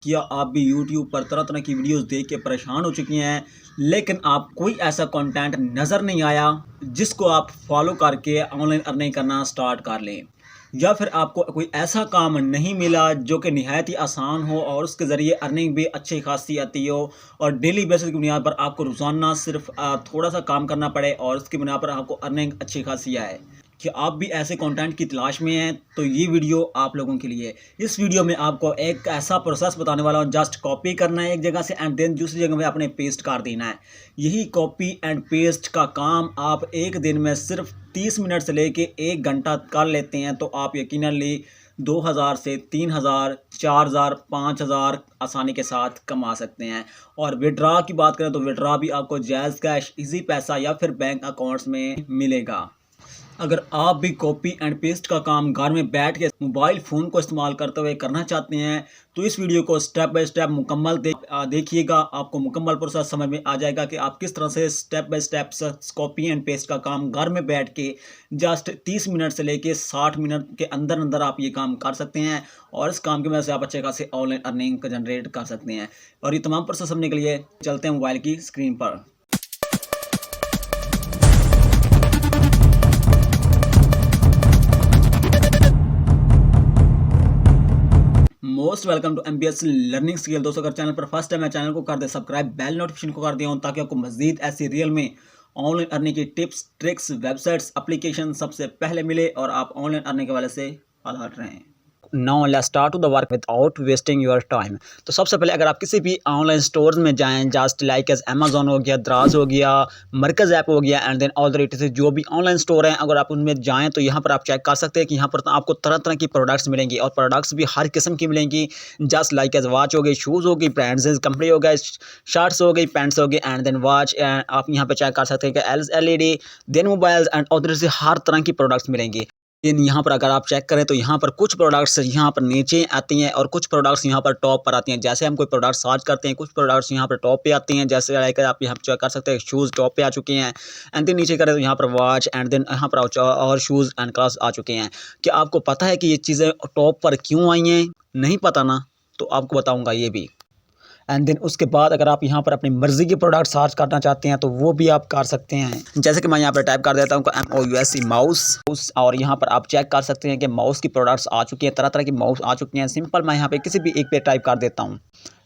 क्या आप भी YouTube पर तरह तरह की वीडियोस देख के परेशान हो चुकी हैं, लेकिन आप कोई ऐसा कंटेंट नज़र नहीं आया जिसको आप फॉलो करके ऑनलाइन अर्निंग करना स्टार्ट कर लें, या फिर आपको कोई ऐसा काम नहीं मिला जो कि निहायत ही आसान हो और उसके ज़रिए अर्निंग भी अच्छी खासी आती हो और डेली बेसिस की बुनियाद पर आपको रोज़ाना सिर्फ थोड़ा सा काम करना पड़े और उसकी बुनियाद पर आपको अर्निंग अच्छी खासी आए। कि आप भी ऐसे कंटेंट की तलाश में हैं तो ये वीडियो आप लोगों के लिए। इस वीडियो में आपको एक ऐसा प्रोसेस बताने वाला हूँ, जस्ट कॉपी करना है एक जगह से एंड देन दूसरी जगह में अपने पेस्ट कर देना है। यही कॉपी एंड पेस्ट का काम आप एक दिन में सिर्फ 30 मिनट से लेके 1 घंटा कर लेते हैं तो आप यकीनन 2000 से 3000, 4000, 5000 आसानी के साथ कमा सकते हैं। और विड्रा की बात करें तो विड्रा भी आपको जैज़ कैश, इजी पैसा या फिर बैंक अकाउंट्स में मिलेगा। अगर आप भी कॉपी एंड पेस्ट का काम घर में बैठ के मोबाइल फ़ोन को इस्तेमाल करते हुए करना चाहते हैं तो इस वीडियो को स्टेप बाय स्टेप मुकम्मल देखिएगा। आपको मुकम्मल प्रोसेस समझ में आ जाएगा कि आप किस तरह से step by step copy and paste का काम घर में बैठ के जस्ट 30 मिनट से लेके 60 मिनट के अंदर अंदर आप ये काम कर सकते हैं और इस काम की वजह से आप अच्छे खासे ऑनलाइन अर्निंग जनरेट कर सकते हैं। और ये तमाम प्रोसेस समझने के लिए चलते हैं मोबाइल की स्क्रीन पर। Most welcome to MBS learning skill. दोस्तों अगर चैनल पर फर्स्ट टाइम है चैनल को कर दे सब्सक्राइब, बेल नोटिफिकेशन को कर दिया हूँ ताकि आपको मजीद ऐसी रियल में ऑनलाइन अर्निंग की टिप्स, ट्रिक्स, वेबसाइट्स, एप्लीकेशन सबसे पहले मिले और आप ऑनलाइन अर्निंग के वाले से अलर्ट रहें। Now let's start to the work without wasting your time. तो सबसे पहले अगर आप किसी भी ऑनलाइन स्टोर्स में जाएं, जस्ट लाइक एज अमेजोन हो गया, दराज हो गया, मरकज़ ऐप हो गया एंड देन ऑल से जो भी ऑनलाइन स्टोर हैं, अगर आप उनमें जाएं तो यहाँ पर आप चेक कर सकते हैं कि यहाँ पर आपको तरह तरह की प्रोडक्ट्स मिलेंगी और प्रोडक्ट्स भी हर किस्म की मिलेंगी। जस्ट लाइक एज वॉच हो गई, शूज़ हो गई, ब्रांड्स कंपनी हो गए, शर्ट्स हो गई, पैंट्स हो गई एंड देन वॉच। आप यहाँ पर चेक कर सकते हैं कि LED then mobiles and all से हर तरह की प्रोडक्ट्स मिलेंगी। यहाँ पर अगर आप चेक करें तो यहाँ पर कुछ प्रोडक्ट्स यहाँ पर नीचे आती हैं और कुछ प्रोडक्ट्स यहाँ पर टॉप पर आती हैं। जैसे हम कोई प्रोडक्ट सर्च करते हैं, कुछ प्रोडक्ट्स यहाँ पर टॉप पे आती हैं। जैसे लाइक आप यहाँ चेक कर सकते हैं शूज़ टॉप पे आ चुके हैं एंड देन नीचे करें तो यहाँ पर वॉच एंड देन यहाँ पर और शूज़ एंड क्लास आ चुके हैं। क्या आपको पता है कि ये चीज़ें टॉप पर क्यों आई हैं? नहीं पता ना, तो आपको बताऊँगा ये भी। एंड देन उसके बाद अगर आप यहाँ पर अपनी मर्ज़ी के प्रोडक्ट सर्च करना चाहते हैं तो वो भी आप कर सकते हैं। जैसे कि मैं यहाँ पर टाइप कर देता हूँ MOUSE माउस और यहाँ पर आप चेक कर सकते हैं कि माउस की प्रोडक्ट्स आ चुकी हैं, तरह तरह की माउस आ चुकी हैं। सिंपल मैं यहाँ पे किसी भी एक पे टाइप कर देता हूँ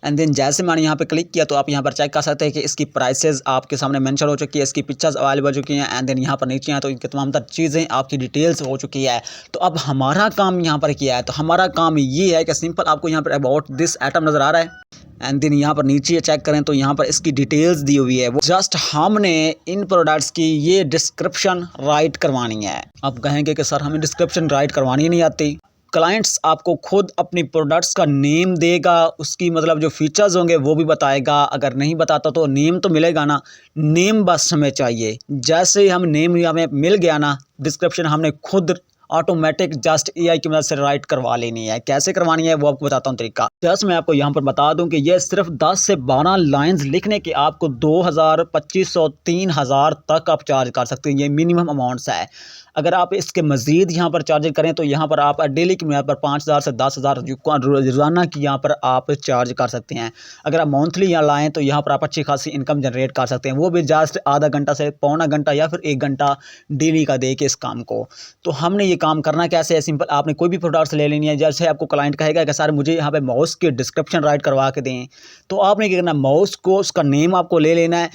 एंड देन जैसे मैंने यहाँ पे क्लिक किया तो आप यहाँ पर चेक कर सकते हैं कि इसकी प्राइसेस आपके सामने मेंशन हो चुकी है, इसकी पिक्चर्स अवेलेबल हो चुकी हैं एंड देन यहाँ पर नीचे हैं तो इनकी तमाम तर चीज़ें आपकी डिटेल्स हो चुकी है। तो अब हमारा काम यहाँ पर किया है, तो हमारा काम ये है कि सिंपल आपको यहाँ पर अबाउट दिस आइटम नज़र आ रहा है एंड देन यहाँ पर नीचे चेक करें तो यहाँ पर इसकी डिटेल्स दी हुई है। वो जस्ट हमने इन प्रोडक्ट्स की ये डिस्क्रिप्शन राइट करवानी है। आप कहेंगे कि सर हमें डिस्क्रिप्शन राइट करवानी नहीं आती। क्लाइंट्स आपको खुद अपनी प्रोडक्ट्स का नेम देगा, उसकी मतलब जो फीचर्स होंगे वो भी बताएगा। अगर नहीं बताता तो नेम तो मिलेगा ना, नेम बस हमें चाहिए। जैसे ही हम नेम हमें मिल गया ना, डिस्क्रिप्शन हमने खुद ऑटोमेटिक जस्ट AI की मदद से राइट करवा लेनी है। कैसे करवानी है वो आपको बताता हूँ तरीका। जस्ट मैं आपको यहाँ पर बता दूं कि ये सिर्फ 10 से 12 लाइंस लिखने के आपको 2000, 2500, 3000 तक आप चार्ज कर सकते हैं। ये मिनिमम अमाउंट्स है। अगर आप इसके मज़ीद यहाँ पर चार्ज करें तो यहाँ पर आप डेली की बुनियाद पर 5000 से 10,000 रोज़ाना की यहाँ पर आप चार्ज कर सकते हैं। अगर आप मंथली यहाँ लाएँ तो यहाँ पर आप अच्छी खासी इनकम जनरेट कर सकते हैं, वो भी जस्ट आधा घंटा से पौना घंटा या फिर 1 घंटा डेली का दे के इस काम को। तो हमने ये काम करना कैसे है, सिंपल आपने कोई भी प्रोडक्ट्स ले लेनी है। जैसे आपको क्लाइंट कहेगा कि सर मुझे यहाँ पे माउस की डिस्क्रिप्शन राइट करवा के दें, तो आपने क्या करना, माउस को उसका नेम आपको ले लेना है।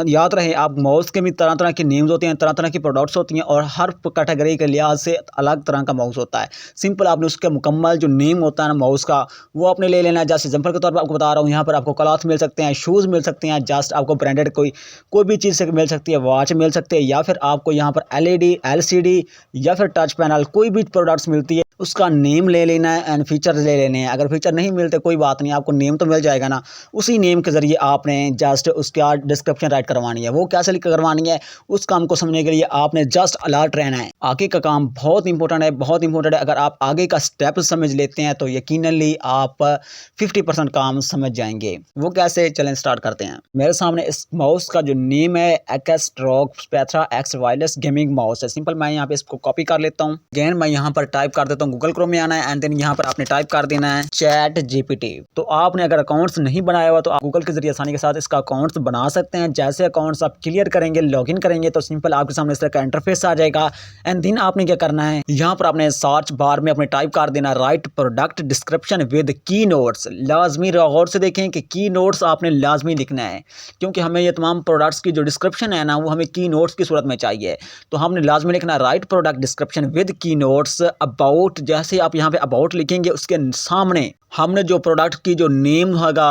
याद रहे आप माउस के भी तरह तरह के नेम्स होते हैं, तरह तरह की प्रोडक्ट्स होती हैं और हर कैटेगरी के लिहाज से अलग तरह का माउस होता है। सिंपल आपने उसका मुकम्मल जो नेम होता है ना माउस का, वो आपने ले लेना है। जैसे एग्जाम्पल के तौर पर आपको बता रहा हूँ, यहाँ पर आपको क्लॉथ मिल सकते हैं, शूज़ मिल सकते हैं, जस्ट आपको ब्रांडेड कोई भी चीज़ से मिल सकती है, वॉच मिल सकते हैं या फिर आपको यहाँ पर LED, LCD या फिर टच पैनल कोई भी प्रोडक्ट्स मिलती है, उसका नेम ले लेना है एंड फीचर्स ले लेने हैं। अगर फीचर नहीं मिलते कोई बात नहीं, आपको नेम तो मिल जाएगा ना। उसी नेम के ज़रिए आपने जस्ट उसका डिस्क्रिप्शन राइट करवानी है। वो कैसे लिख करवानी है, उस काम को समझने के लिए आपने जस्ट अलर्ट रहना है। आगे का काम बहुत इंपॉर्टेंट है, बहुत इंपॉर्टेंट है। अगर आप आगे का स्टेप समझ लेते हैं तो यकीनली आप 50% काम समझ जाएंगे। वो कैसे, चलें स्टार्ट करते हैं। मेरे सामने इस माउस का जो नेम है AKESTROG Spectra X wireless gaming mouse है। सिंपल मैं यहाँ पे इसको कॉपी कर लेता हूँ। अगेन मैं यहाँ पर टाइप कर देता हूँ गूगल क्रोम में आना है एंड देन यहाँ पर आपने टाइप कर देना है चैट जीपीटी। तो आपने अगर अकाउंट्स नहीं बनाया हुआ तो आप गूगल के जरिए आसानी के साथ इसका अकाउंट्स बना सकते हैं। जैसे अकाउंट्स आप क्लियर करेंगे, लॉगिन करेंगे तो सिंपल आपके सामने इस तरह का इंटरफेस आ जाएगा एंड देन आपने क्या करना है, यहाँ पर आपने सर्च बार में अपने टाइप कर देना राइट प्रोडक्ट डिस्क्रिप्शन विद की नोट्स। लाजमी गौर से देखें कि की नोट्स आपने लाजमी लिखना है, क्योंकि हमें ये तमाम प्रोडक्ट्स की जो डिस्क्रिप्शन है ना वो हमें की नोट्स की सूरत में चाहिए। तो हमने लाजमी लिखना राइट प्रोडक्ट डिस्क्रिप्शन विद की नोट्स अबाउट। जैसे आप यहाँ पे अबाउट लिखेंगे उसके सामने हमने जो प्रोडक्ट की जो नेम होगा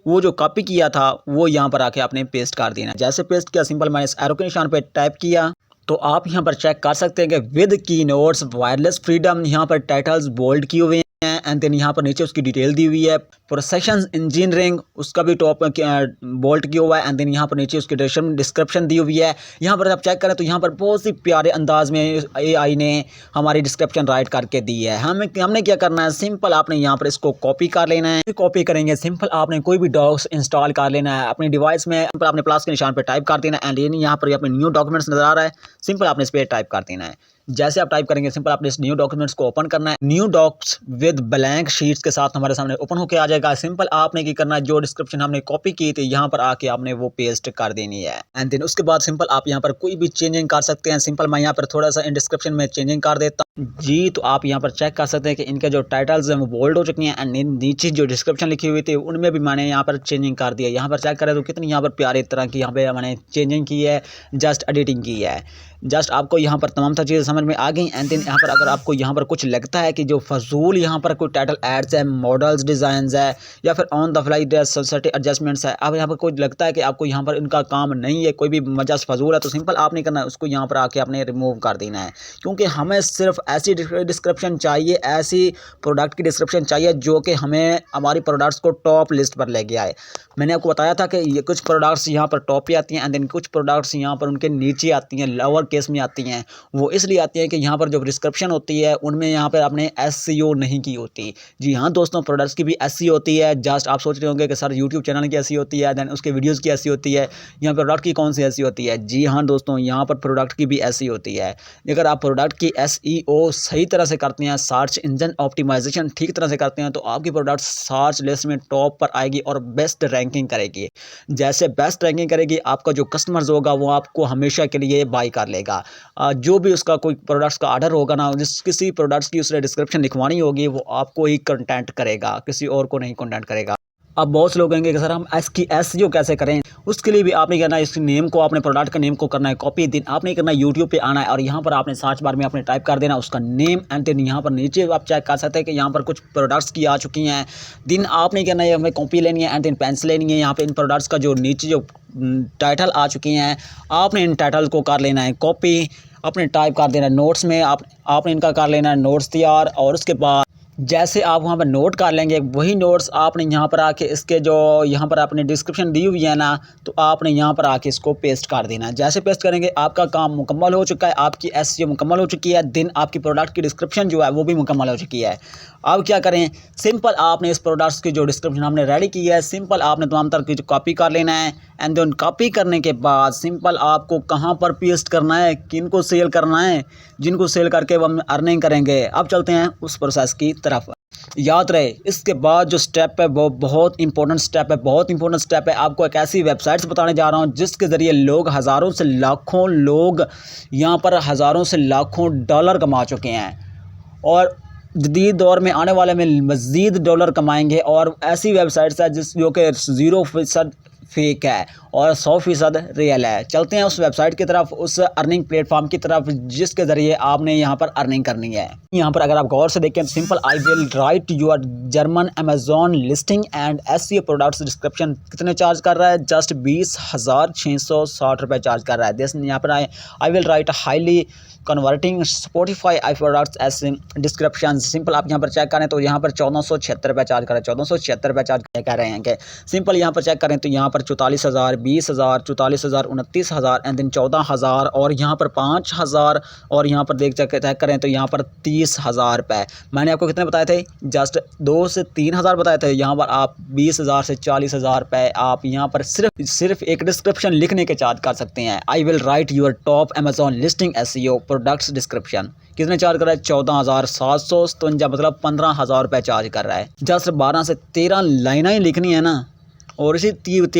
वो जो कॉपी किया था वो यहाँ पर आके आपने पेस्ट कर देना। जैसे पेस्ट किया सिंपल मैंने इस एरो के निशान पे टाइप किया तो आप यहाँ पर चेक कर सकते हैं कि विद की नोट्स वायरलेस फ्रीडम, यहाँ पर टाइटल्स बोल्ड किए हुए हैं एंड देन यहाँ पर नीचे उसकी डिटेल दी हुई है। प्रोसेशन इंजीनियरिंग उसका भी टॉप बोल्ट किया हुआ है एंड देन यहाँ पर नीचे उसकी डिस्क्रिप्शन दी हुई है। यहाँ पर आप चेक करें तो यहाँ पर बहुत सी प्यारे अंदाज में एआई ने हमारी डिस्क्रिप्शन राइट करके दी है। हमने क्या करना है, सिंपल आपने यहाँ पर इसको कॉपी कर लेना है। कॉपी करेंगे सिंपल आपने कोई भी डॉक्स इंस्टॉल कर लेना है अपने डिवाइस में, आपने प्लस के निशान पर टाइप कर देना है एंड यहाँ पर अपने न्यू डॉक्यूमेंट्स नजर आ रहा है, सिंपल आपने इस पर टाइप कर देना है। जैसे आप टाइप करेंगे सिंपल आपने इस न्यू डॉक्यूमेंट्स को ओपन करना है। New docs with blank sheets के साथ हमारे सामने ओपन होकर आ जाएगा। सिंपल आपने क्या करना है, जो डिस्क्रिप्शन हमने कॉपी की थी यहाँ पर आके आपने वो पेस्ट कर देनी है एंड देन उसके बाद सिंपल आप यहाँ पर कोई भी चेंजिंग कर सकते हैं। सिंपल मैं यहाँ पर थोड़ा सा इन डिस्क्रिप्शन में चेंजिंग कर देता हूँ जी। तो आप यहाँ पर चेक कर सकते हैं कि इनके जो टाइटल्स हैं वो बोल्ड हो चुकी हैं एंड नीचे जो डिस्क्रिप्शन लिखी हुई थी उनमें भी मैंने यहाँ पर चेंजिंग कर दिया। यहाँ पर चेक करें तो कितनी यहाँ पर प्यारे तरह की यहाँ पे मैंने चेंजिंग की है, जस्ट एडिटिंग की है। जस्ट आपको यहाँ पर तमाम चीज़ें समझ में आ गई एंड देन यहाँ पर अगर आपको यहाँ पर कुछ लगता है कि जो फजूल यहाँ पर कोई टाइटल एड्स है, मॉडल्स डिज़ाइंस है या फिर on the fly society adjustments है, अब यहाँ पर कुछ लगता है कि आपको यहाँ पर इनका काम नहीं है, कोई भी मजाज फजूल है, तो सिंपल आप नहीं करना है, उसको यहाँ पर आके आपने रिमूव कर देना है। क्योंकि हमें सिर्फ ऐसी डिस्क्रिप्शन चाहिए, ऐसी प्रोडक्ट की डिस्क्रिप्शन चाहिए जो कि हमें हमारी प्रोडक्ट्स को टॉप लिस्ट पर लेके आए। मैंने आपको बताया था कि ये कुछ प्रोडक्ट्स यहाँ पर टॉप पे आती हैं एंड देन कुछ प्रोडक्ट्स यहाँ पर उनके नीचे आती हैं, लोअर केस में आती हैं। वो इसलिए आती हैं कि यहाँ पर जो डिस्क्रिप्शन होती है उनमें यहाँ पर आपने एसईओ नहीं की होती। जी हाँ दोस्तों, प्रोडक्ट्स की भी ऐसी होती है। जस्ट आप सोच रहे होंगे कि सर यूट्यूब चैनल की ऐसी होती है, देन उसके वीडियोज़ की ऐसी होती है, यहाँ पर प्रोडक्ट की कौन सी ऐसी होती है। जी हाँ दोस्तों, यहाँ पर प्रोडक्ट की भी ऐसी होती है। अगर आप प्रोडक्ट की एसईओ सही तरह से करते हैं, सर्च इंजन ऑप्टिमाइजेशन ठीक तरह से करते हैं, तो आपकी प्रोडक्ट सर्च लिस्ट में टॉप पर आएगी और बेस्ट रैंकिंग करेगी। जैसे बेस्ट रैंकिंग करेगी, आपका जो कस्टमर्स होगा वो आपको हमेशा के लिए बाई कर लेगा। जो भी उसका कोई प्रोडक्ट्स का ऑर्डर होगा ना, जिस किसी प्रोडक्ट्स की उसने डिस्क्रिप्शन लिखवानी होगी वो आपको ही कंटेंट करेगा, किसी और को नहीं कंटेंट करेगा। अब बहुत से लोग कहेंगे कि सर हम इसकी एसईओ कैसे करें। उसके लिए भी आपने करना है, इस नेम को आपने प्रोडक्ट का नेम को करना है कॉपी। दिन आपने करना है यूट्यूब पे आना है और यहाँ पर आपने सर्च बार में आपने टाइप कर देना उसका नेम एंड देन यहाँ पर नीचे आप चेक कर सकते हैं कि यहाँ पर कुछ प्रोडक्ट्स की आ चुकी हैं। दिन आपने करना है, हमें कॉपी लेनी है एंड देन पेंसिल लेनी है। यहाँ पर इन प्रोडक्ट्स का जो नीचे जो टाइटल आ चुकी हैं, आपने इन टाइटल को कर लेना है कॉपी, अपने टाइप कर देना नोट्स में। आपने इनका कर लेना है नोट्स तैयार और उसके बाद जैसे आप वहाँ पर नोट कर लेंगे वही नोट्स आपने यहाँ पर आके इसके जो यहाँ पर आपने डिस्क्रिप्शन दी हुई है ना, तो आपने यहाँ पर आके इसको पेस्ट कर देना है। जैसे पेस्ट करेंगे आपका काम मुकम्मल हो चुका है, आपकी एसईओ मुकम्मल हो चुकी है। दिन आपकी प्रोडक्ट की डिस्क्रिप्शन जो है वो भी मुकम्मल हो चुकी है। अब क्या करें, सिंपल आपने इस प्रोडक्ट्स की जो डिस्क्रिप्शन हमने रेडी की है, सिंपल आपने तमाम तरह की कॉपी कर लेना है एंड देन कॉपी करने के बाद सिंपल आपको कहाँ पर पेस्ट करना है, किनको सेल करना है, जिनको सेल करके वो हम अर्निंग करेंगे। अब चलते हैं उस प्रोसेस की तरफ। याद रहे इसके बाद जो स्टेप है वो बहुत इंपॉर्टेंट स्टेप है, बहुत इंपॉर्टेंट स्टेप है। आपको एक ऐसी वेबसाइट्स बताने जा रहा हूँ जिसके ज़रिए लोग हज़ारों से लाखों लोग यहाँ पर हज़ारों से लाखों डॉलर कमा चुके हैं और जदीद दौर में आने वाले में मज़ीद डॉलर कमाएंगे। और ऐसी वेबसाइट्स है जो कि 0% फेक है और 100% रियल है। चलते हैं उस वेबसाइट की तरफ, उस अर्निंग प्लेटफॉर्म की तरफ जिसके ज़रिए आपने यहाँ पर अर्निंग करनी है। यहाँ पर अगर आप गौर से देखें simple I will write your German Amazon listing and SEO products description कितने चार्ज कर रहा है, जस्ट 20,660 रुपये चार्ज कर रहा है। जैसे यहाँ पर I will write highly converting Spotify I products S description. Simple आप यहाँ पर चेक करें तो यहाँ पर 1476 रुपये चार्ज कर रहे हैं, 1476 रुपये चार्ज कर रहे हैं कि सिंपल यहाँ पर चेक करें तो यहाँ पर 44,000, 20,000, 44,000, 29,000 एंड देन 14,000 और यहाँ पर 5,000 और यहाँ पर चेक करें तो यहाँ पर 30,000 रुपये। मैंने आपको कितने बताए थे, जस्ट 2 से 3,000 बताए थे। यहाँ पर आप 20,000 से 40,000 रुपये आप यहाँ पर सिर्फ एक डिस्क्रिप्शन लिखने के चार्ज कर सकते हैं। I will write your top Amazon listing SEO products description. कितने चार्ज कर रहा है? 14,757, मतलब 15,000 रुपये चार्ज कर रहा है। जस्ट 12 से 13 लाइनें ही लिखनी है ना, और इसी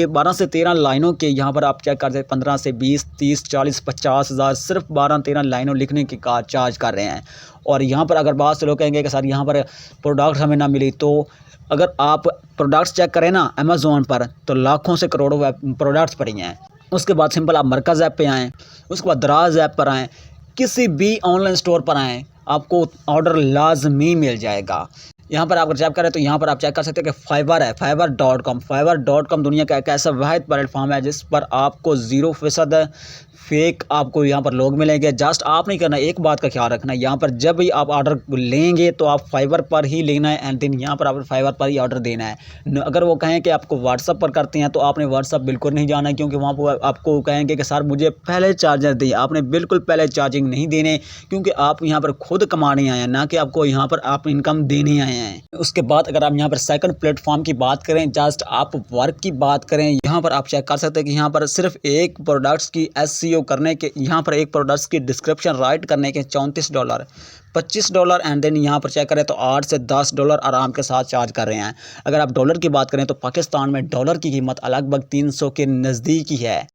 12 से 13 लाइनों के यहाँ पर आप चेक कर सकते 15 से 20, 30, 40, 50,000 सिर्फ 12-13 लाइनों लिखने की चार्ज कर रहे हैं। और यहाँ पर अगर बहुत से लोग कहेंगे कि सर यहाँ पर प्रोडक्ट हमें ना मिली, तो अगर आप प्रोडक्ट्स चेक करें ना अमेज़ोन पर, तो लाखों से करोड़ों प्रोडक्ट्स पड़ी हैं। उसके बाद सिंपल आप मरकज़ ऐप पे आएँ, उसके बाद दराज ऐप पर आएँ, किसी भी ऑनलाइन स्टोर पर आएँ, आपको ऑर्डर लाजमी मिल जाएगा। यहाँ पर आप अगर चेक करें तो यहाँ पर आप चेक कर सकते हैं कि फाइवर है, फाइवर.com दुनिया का एक ऐसा वाहिद प्लेटफॉर्म है जिस पर आपको 0% फेक आपको यहाँ पर लोग मिलेंगे। जस्ट आप नहीं करना, एक बात का ख्याल रखना, यहाँ पर जब भी आप ऑर्डर लेंगे तो आप फाइवर पर ही लेना है एंड देन यहाँ पर आप फाइवर पर ही ऑर्डर देना है। अगर वो कहें कि आपको व्हाट्सअप पर करते हैं तो आपने व्हाट्सअप बिल्कुल नहीं जाना है, क्योंकि वहाँ पर आपको कहेंगे कि सर मुझे पहले चार्जर दिए। आपने बिल्कुल पहले चार्जिंग नहीं देने, क्योंकि आप यहाँ पर खुद कमाने आए हैं, ना कि आपको यहाँ पर आप इनकम देने आए हैं। उसके बाद अगर आप यहाँ पर सेकंड प्लेटफॉर्म की बात करें, जस्ट आप वर्क की बात करें, यहाँ पर आप चेक कर सकते हैं कि यहाँ पर सिर्फ एक प्रोडक्ट्स की SEO करने के, यहाँ पर एक प्रोडक्ट्स की डिस्क्रिप्शन राइट करने के $34, $25 एंड देन यहाँ पर चेक करें तो $8 से $10 आराम के साथ चार्ज कर रहे हैं। अगर आप डॉलर की बात करें तो पाकिस्तान में डॉलर की कीमत लगभग 300 के नज़दीक ही है।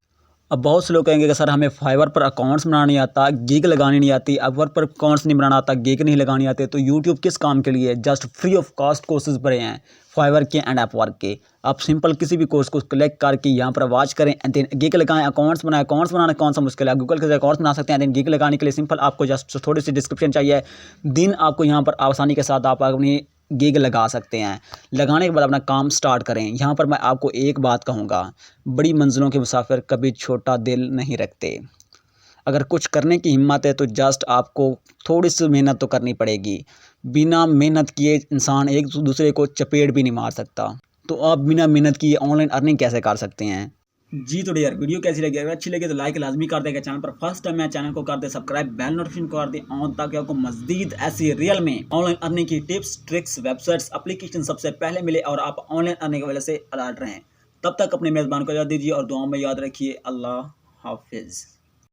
अब बहुत से लोग कहेंगे कि सर हमें फाइवर पर अकाउंट्स बनाना नहीं आता, गिग लगानी नहीं आती, अपवर्क पर अकाउंट्स नहीं बनाना आता, गिग नहीं लगानी आते, तो यूट्यूब किस काम के लिए? Just free of cost courses पड़े हैं फाइवर के एंड अपवर्क के। आप सिंपल किसी भी कोर्स को कलेक्ट करके यहाँ पर वॉच करें एंड देन गिग लगाएं, अकाउंट्स बनाएं। अकाउंट्स बनाना कौन सा मुश्किल है, गूगल के अकाउंट्स बना सकते हैं। देन गिग लगाने के लिए सिंपल आपको जस्ट थोड़ी सी डिस्क्रिप्शन चाहिए, दिन आपको यहाँ पर आसानी के साथ आप अपनी गिग लगा सकते हैं। लगाने के बाद अपना काम स्टार्ट करें। यहाँ पर मैं आपको एक बात कहूँगा, बड़ी मंजिलों के मुसाफिर कभी छोटा दिल नहीं रखते। अगर कुछ करने की हिम्मत है तो जस्ट आपको थोड़ी सी मेहनत तो करनी पड़ेगी। बिना मेहनत किए इंसान एक दूसरे को चपेट भी नहीं मार सकता, तो आप बिना मेहनत किए ऑनलाइन अर्निंग कैसे कर सकते हैं? जी तो डियर, वीडियो कैसी लगी? अगर अच्छी लगी तो लाइक लाजमी कर देगा। चैनल पर फर्स्ट टाइम है चैनल को कर दे सब्सक्राइब, बेल नोटिफिकेशन को कर दे ऑन, ताकि आपको मजीद ऐसी रियल में ऑनलाइन अर्निंग की टिप्स, ट्रिक्स, वेबसाइट्स, एप्लीकेशन सबसे पहले मिले और आप ऑनलाइन अर्निंग की वजह से अलर्ट रहें। तब तक अपने मेज़बान को याद दीजिए और दुआओं में याद रखिए। अल्लाह हाफिज़।